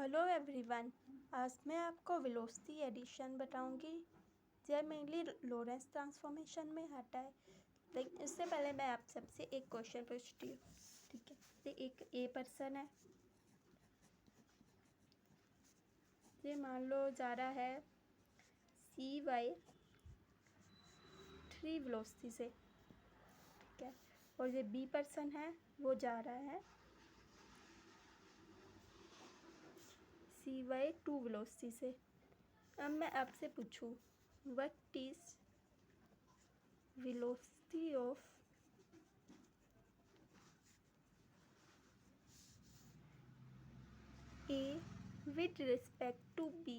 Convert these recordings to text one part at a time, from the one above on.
Hello everyone. आज मैं आपको वेलोसिटी एडिशन बताऊंगी जो मेनली लोरेंस ट्रांसफॉर्मेशन में आता है। लेकिन इससे पहले मैं आप सबसे एक क्वेश्चन पूछती हूँ, ठीक है। ये एक ए पर्सन है, ये मान लो जा रहा है सी बाई 3 वेलोसिटी से, ठीक है। और ये बी पर्सन है, वो जा रहा है सी बाई 2 वेलोसिटी से। अब मैं आपसे पूछूं, what is velocity of A with respect to B,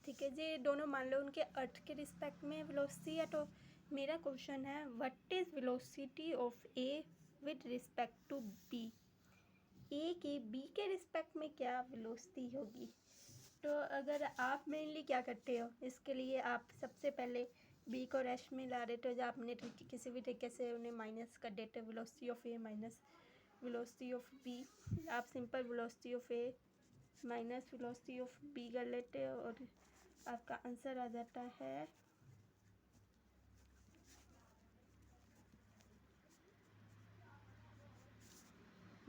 ठीक है। ये दोनों मान लो उनके अर्थ के रिस्पेक्ट में वेलोसिटी है। तो मेरा क्वेश्चन है what is velocity of A with respect to B। A के बी के रिस्पेक्ट में क्या वेलोसिटी होगी। तो अगर आप मेनली क्या करते हो, इसके लिए आप सबसे पहले बी को रेस्ट में ला देते हो, जब आपने किसी भी तरीके से उन्हें माइनस कर देते हो, velocity of A minus velocity of B. आप simple velocity of A minus velocity of B कर लेते हो और आपका आंसर आ जाता है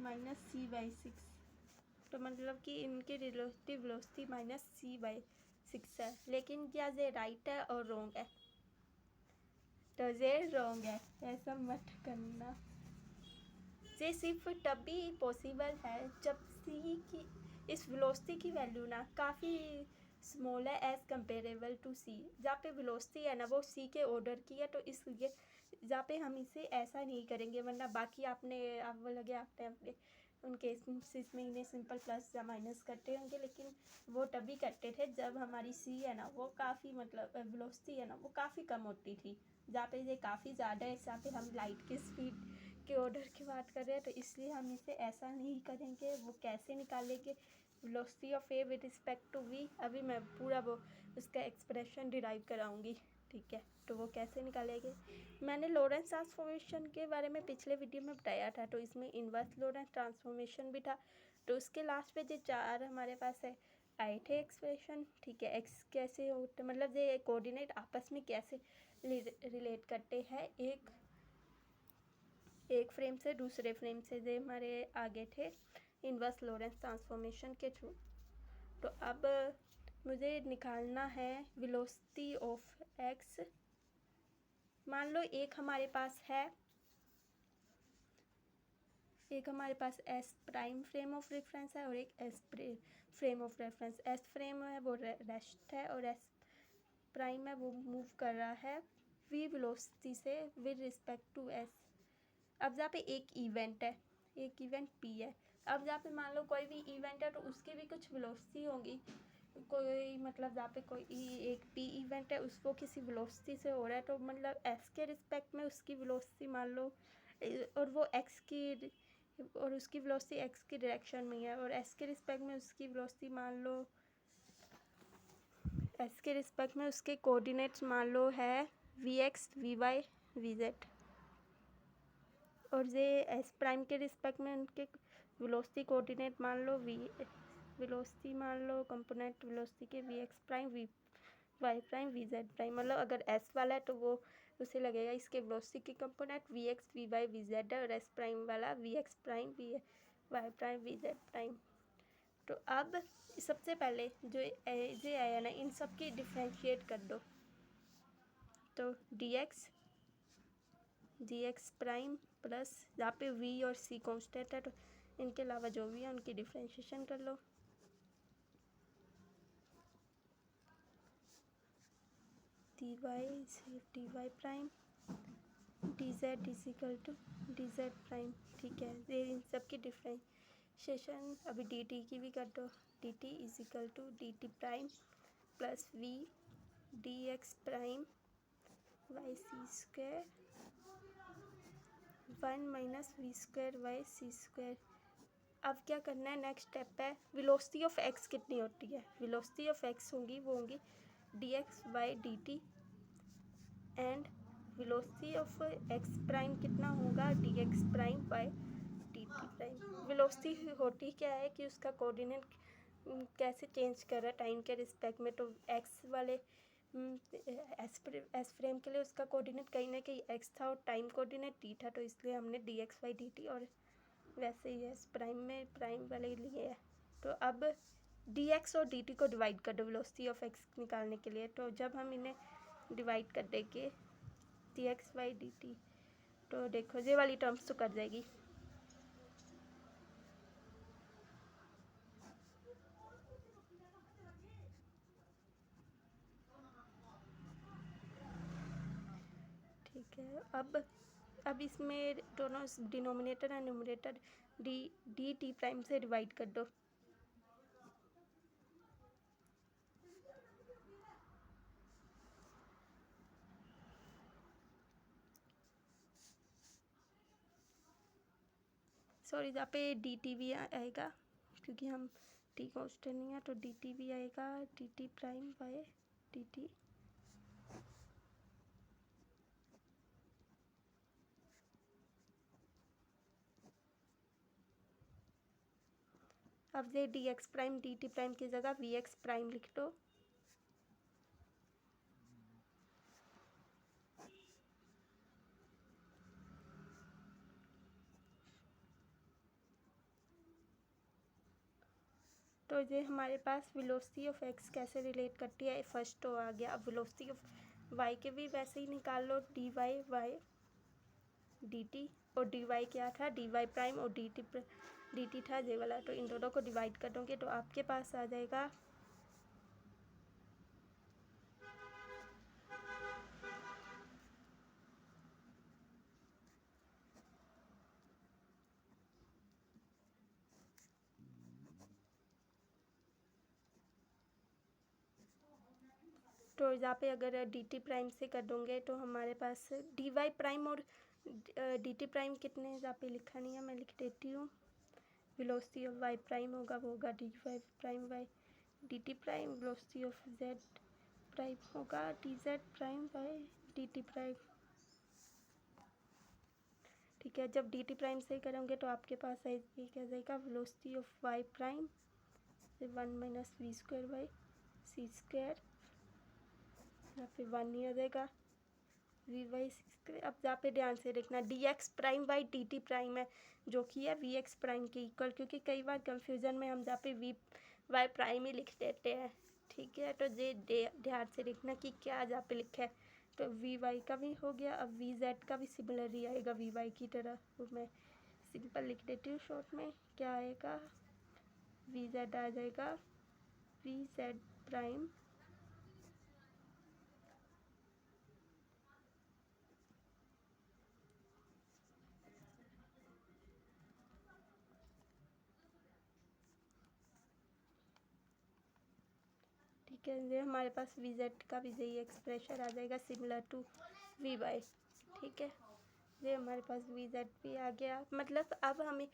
-c/6। तो मतलब कि इनकी रिलेटिव वेलोसिटी -c/6 है। लेकिन क्या ये राइट है और रॉन्ग है? तो ये रॉन्ग है, ऐसा मत करना। ये सिर्फ तभी पॉसिबल है जब सी की इस वेलोसिटी की वैल्यू ना काफ़ी स्मॉल है एज़ कम्पेरेबल टू सी। जहाँ पे वेलोसिटी है ना वो सी के ऑर्डर की है, तो इसलिए जहाँ पे हम इसे ऐसा नहीं करेंगे। वरना बाकी आपने अपने उनके में इन्हें सिंपल प्लस या माइनस करते होंगे, लेकिन वो तभी करते थे जब हमारी सी है ना वो काफ़ी मतलब वेलोसिटी है ना वो काफ़ी कम होती थी। जहाँ पे ये काफ़ी ज़्यादा है, जहाँ पे हम लाइट की स्पीड के ऑर्डर की बात कर रहे हैं, तो इसलिए हम इसे ऐसा नहीं करेंगे। वो कैसे निकालेंगे velocity of A with respect to V, अभी मैं पूरा वो उसका एक्सप्रेशन डिराइव कराऊंगी, ठीक है। तो वो कैसे निकालेंगे, मैंने लॉरेंस ट्रांसफॉर्मेशन के बारे में पिछले वीडियो में बताया था। तो इसमें इन्वर्स लॉरेंस ट्रांसफॉर्मेशन भी था। तो उसके लास्ट पे जो 4 हमारे पास है आए थे एक्सप्रेशन, ठीक है। एक्स कैसे होते मतलब ये कोऑर्डिनेट आपस में कैसे रिलेट करते हैं एक फ्रेम से दूसरे फ्रेम से, ये हमारे आगे थे इन्वर्स लॉरेंस ट्रांसफॉर्मेशन के थ्रू। तो अब मुझे निकालना है वेलोसिटी ऑफ एक्स। मान लो एक हमारे पास S prime frame of reference है और एक S frame of reference. S frame है वो रेस्ट है और एस प्राइम है वो मूव कर रहा है वी वेलोसिटी से विद रिस्पेक्ट टू एस। अब जहाँ पे एक इवेंट पी है। अब जहाँ पे मान लो कोई भी इवेंट है तो उसकी भी कुछ वेलोसिटी होगी। कोई मतलब जहाँ पे कोई एक पी इवेंट है उसको किसी वेलोसिटी से हो रहा है, तो मतलब एस के रिस्पेक्ट में उसकी वेलोसिटी मान लो और वो एक्स की और उसकी वेलोसिटी एक्स की डायरेक्शन में है, और एस के रिस्पेक्ट में उसकी वेलोसिटी मान लो एस के रिस्पेक्ट में उसके कोऑर्डिनेट्स मान लो है V X V Y V Z. और ये एस प्राइम के रिस्पेक्ट में उनके वेलोसिटी कोऑर्डिनेट मान लो वेलोसिटी मान लो कंपोनेंट वेलोसिटी के V X prime V Y prime V Z prime. मतलब अगर एस वाला है तो वो उसे लगेगा इसके वेलोसिटी की component V X V Y V Z है, और एस प्राइम वाला V X prime V Y prime V Z prime. तो अब सबसे पहले जो ये आया ना इन सब की डिफ्रेंशिएट कर दो। तो डी एक्स प्राइम प्लस यहाँ पे वी और सी कॉन्स्टेंट है, तो इनके अलावा जो भी है उनकी डिफ्रेंशिएशन कर लो। D Y prime D Z equal to D Z prime, ठीक है। ये इन सब की डिफ्रेंशिएशन अभी डी टी की भी कर दो। D T equal to D T prime plus V D X prime Y C square 1 minus V square Y C square. अब क्या करना है, नेक्स्ट स्टेप है वेलोसिटी ऑफ एक्स कितनी होती है। वेलोसिटी ऑफ एक्स होंगी D X by D T, and velocity of X prime कितना होगा D X prime by D T prime. Velocity होती क्या है कि उसका कोऑर्डिनेट कैसे चेंज कर रहा है टाइम के रिस्पेक्ट में। तो एक्स वाले एस फ्रेम के लिए उसका कोऑर्डिनेट कहीं ना कहीं एक्स था और टाइम कोऑर्डिनेट टी था, तो इसलिए हमने D X Y D T, और वैसे ही एस प्राइम में प्राइम वाले लिए है। तो अब डी एक्स और डी टी को डिवाइड कर दो वेलोसिटी ऑफ एक्स निकालने के लिए। तो जब हम इन्हें डिवाइड कर देंगे D X Y D T, तो देखो ये वाली टर्म्स तो कर जाएगी। ठीक है, अब इसमें दोनों denominator and numerator D D T prime से डिवाइड कर दो। सॉरी, जहाँ पे डी टी भी आएगा क्योंकि हम टी कॉन्स्टेंट नहीं है, तो डी टी भी आएगा D T prime by D T. अब ये D X prime D T prime की जगह वी एक्स प्राइम लिख दो। तो ये हमारे पास वेलोसिटी ऑफ एक्स कैसे रिलेट करती है, फर्स्ट तो आ गया। अब वेलोसिटी ऑफ वाई के भी वैसे ही निकाल लो, D Y Y D T, और डी वाई क्या था, डी वाई प्राइम, और डी टी था जे वाला। तो इन दोनों को डिवाइड कर दोगे तो आपके पास आ जाएगा तो यहाँ पे अगर डी टी प्राइम से कर दोगे तो हमारे पास डी वाई प्राइम और डी टी प्राइम कितने, यहाँ पे लिखा नहीं है, मैं लिख देती हूँ। वेलोसिटी ऑफ वाई प्राइम होगा, वो होगा D Y prime by D T prime. Velocity of Z prime होगा D Z prime by D T prime. ठीक है, जब डी टी प्राइम से करोगे तो आपके पास आएगी क्या जाएगा, velocity of Y prime 1 minus V square by C square, या फिर 1 ही आ जाएगा वी वाई स्क्वायर। अब यहाँ पे ध्यान से देखना, D X prime by D T prime है जो कि है वी एक्स प्राइम के इक्वल, क्योंकि कई बार कंफ्यूजन में हम जहाँ पे वी वाई प्राइम ही लिख देते हैं। ठीक है, तो ये ध्यान से देखना कि क्या जहाँ पे लिखा है। तो वी वाई का भी हो गया, अब वी जेड का भी सिमिलर ही आएगा वी वाई की तरह। तो मैं सिंपल लिख देती हूँ शॉर्ट में, क्या आएगा, वी जेड आ जाएगा वी जेड प्राइम ठीक है। ये हमारे पास वी जेड का भी यही एक्सप्रेशन आ जाएगा सिमिलर टू वी वाई। ठीक है, ये हमारे पास वी जेड भी आ गया। मतलब अब हमें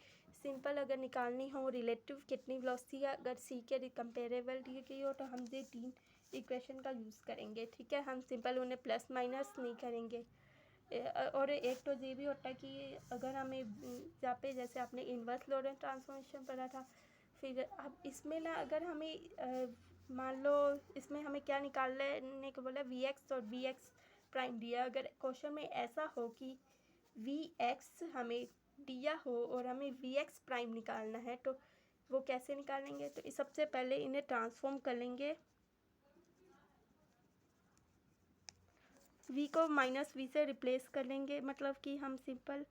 सिंपल अगर निकालनी हो रिलेटिव कितनी वेलोसिटी अगर सी के कंपेरेबल दी गई हो, तो हम ये 3 इक्वेशन का यूज़ करेंगे। ठीक है, हम सिंपल उन्हें प्लस माइनस नहीं करेंगे। और एक तो ये भी होता है कि अगर हमें यहाँ पे जैसे आपने इन्वर्स लॉरेंट ट्रांसफॉर्मेशन पढ़ा था, फिर अब इसमें ना अगर हमें मान लो इसमें हमें क्या निकालने को बोला, वी एक्स और वी एक्स प्राइम दिया। अगर क्वेश्चन में ऐसा हो कि वी एक्स हमें दिया हो और हमें वी एक्स प्राइम निकालना है, तो वो कैसे निकालेंगे, तो सबसे पहले इन्हें ट्रांसफॉर्म कर लेंगे। वी को माइनस वी से रिप्लेस कर लेंगे, मतलब कि हम सिंपल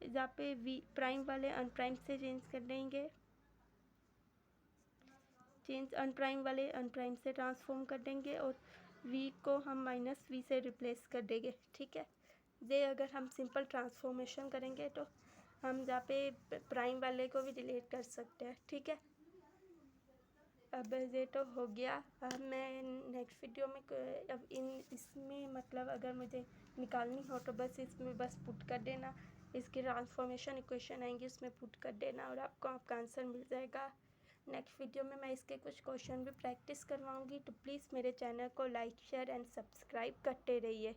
जहाँ पे वी प्राइम वाले अनप्राइम से चेंज कर देंगे, चेंज अनप्राइम वाले अनप्राइम से ट्रांसफॉर्म कर देंगे, और वी को हम माइनस वी से रिप्लेस कर देंगे। ठीक है, ये अगर हम सिंपल ट्रांसफॉर्मेशन करेंगे तो हम जहाँ पे प्राइम वाले को भी डिलीट कर सकते हैं। ठीक है, अब ये तो हो गया। अब मैं नेक्स्ट वीडियो में अब इसमें मतलब अगर मुझे निकालनी हो तो बस इसमें बस पुट कर देना, इसकी ट्रांसफॉर्मेशन इक्वेशन आएंगी उसमें पुट कर देना और आपको आपका आंसर मिल जाएगा। नेक्स्ट वीडियो में मैं इसके कुछ क्वेश्चन भी प्रैक्टिस करवाऊंगी, तो प्लीज़ मेरे चैनल को लाइक शेयर एंड सब्सक्राइब करते रहिए।